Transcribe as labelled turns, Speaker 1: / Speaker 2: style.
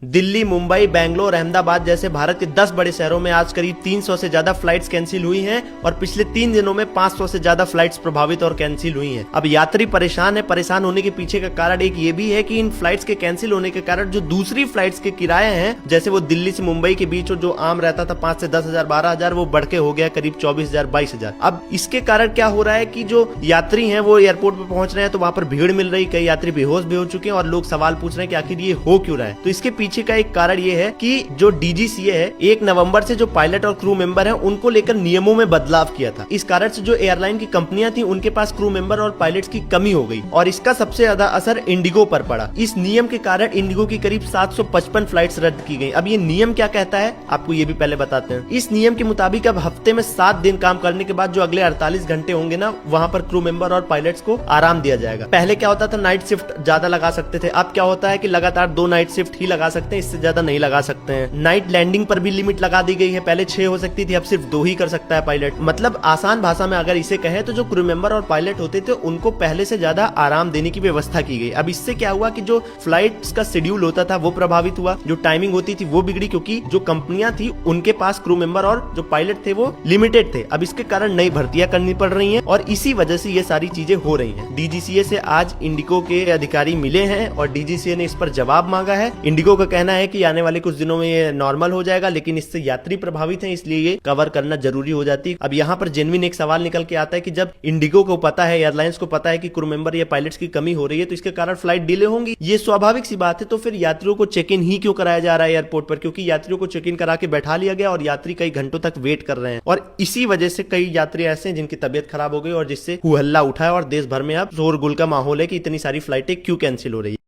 Speaker 1: दिल्ली, मुंबई, बेंगलोर, अहमदाबाद जैसे भारत के 10 बड़े शहरों में आज करीब 300 से ज्यादा फ्लाइट्स कैंसिल हुई हैं और पिछले 3 दिनों में 500 से ज्यादा फ्लाइट्स प्रभावित और कैंसिल हुई हैं। अब यात्री परेशान है। परेशान होने के पीछे का कारण एक ये भी है कि इन फ्लाइट्स के कैंसिल होने के कारण जो दूसरी फ्लाइट्स के किराए हैं, जैसे वो दिल्ली से मुंबई के बीच जो आम रहता था 5 से 10 हजार 12 हजार, वो बढ़ के हो गया करीब 24,000 22,000। अब इसके कारण क्या हो रहा है कि जो यात्री हैं वो एयरपोर्ट पे पहुंच रहे हैं तो वहां पर भीड़ मिल रही, कई यात्री बेहोश भी हो चुके हैं और लोग सवाल पूछ रहे हैं कि आखिर ये हो क्यों रहा है। तो इसके पीछे का एक कारण ये है कि जो डीजीसीए है 1 नवंबर से जो पायलट और क्रू मेंबर हैं उनको लेकर नियमों में बदलाव किया था। इस कारण से जो एयरलाइन की कंपनियां थी उनके पास क्रू मेंबर और पायलट्स की कमी हो गई और इसका सबसे ज्यादा असर इंडिगो पर पड़ा। इस नियम के कारण इंडिगो की करीब 755 फ्लाइट्स रद्द की गई। अब ये नियम क्या कहता है आपको ये भी पहले बताते हैं। इस नियम के मुताबिक अब हफ्ते में 7 दिन काम करने के बाद जो अगले 48 घंटे होंगे ना, वहां पर क्रू मेंबर और पायलट्स को आराम दिया जाएगा। पहले क्या होता था, नाइट शिफ्ट ज्यादा लगा सकते थे। अब क्या होता है कि लगातार 2 नाइट शिफ्ट ही लगा सकते हैं, इससे ज्यादा नहीं लगा सकते हैं। नाइट लैंडिंग पर भी लिमिट लगा दी गई है। पहले 6 हो सकती थी, अब सिर्फ 2 ही कर सकता है पायलट। मतलब आसान भाषा में अगर इसे कहें तो जो क्रू मेंबर और पायलट होते थे उनको पहले से ज्यादा आराम देने की व्यवस्था की गई। अब इससे क्या हुआ कि जो फ्लाइट्स का शेड्यूल होता था वो प्रभावित हुआ, जो टाइमिंग होती थी वो बिगड़ी, क्योंकि जो कंपनियां थी उनके पास क्रू मेंबर और जो पायलट थे वो लिमिटेड थे। अब इसके कारण नई भर्तियां करनी पड़ रही हैं और इसी वजह से ये सारी चीजें हो रही हैं। डीजीसीए से आज इंडिगो के अधिकारी मिले हैं और डीजीसीए ने इस पर जवाब मांगा है। इंडिगो का कहना है कि आने वाले कुछ दिनों में ये नॉर्मल हो जाएगा, लेकिन इससे यात्री प्रभावित हैं, इसलिए ये कवर करना जरूरी हो जाती है। अब यहाँ पर जेन्युइन एक सवाल निकल के आता है कि जब इंडिगो को पता है, एयरलाइंस को पता है कि क्रू मेंबर या पायलट्स की कमी हो रही है तो इसके कारण फ्लाइट डिले होंगी, ये स्वाभाविक सी बात है। तो फिर यात्रियों को चेक इन ही क्यों कराया जा रहा है एयरपोर्ट पर? क्योंकि यात्रियों को चेक इन करा के बैठा लिया गया और यात्री कई घंटों तक वेट कर रहे हैं और इसी वजह से कई यात्री ऐसे हैं जिनकी तबियत खराब हो गई और जिससे हु हल्ला उठा है और देश भर में अब शोरगुल का माहौल है कि इतनी सारी फ्लाइटें क्यों कैंसिल हो रही है।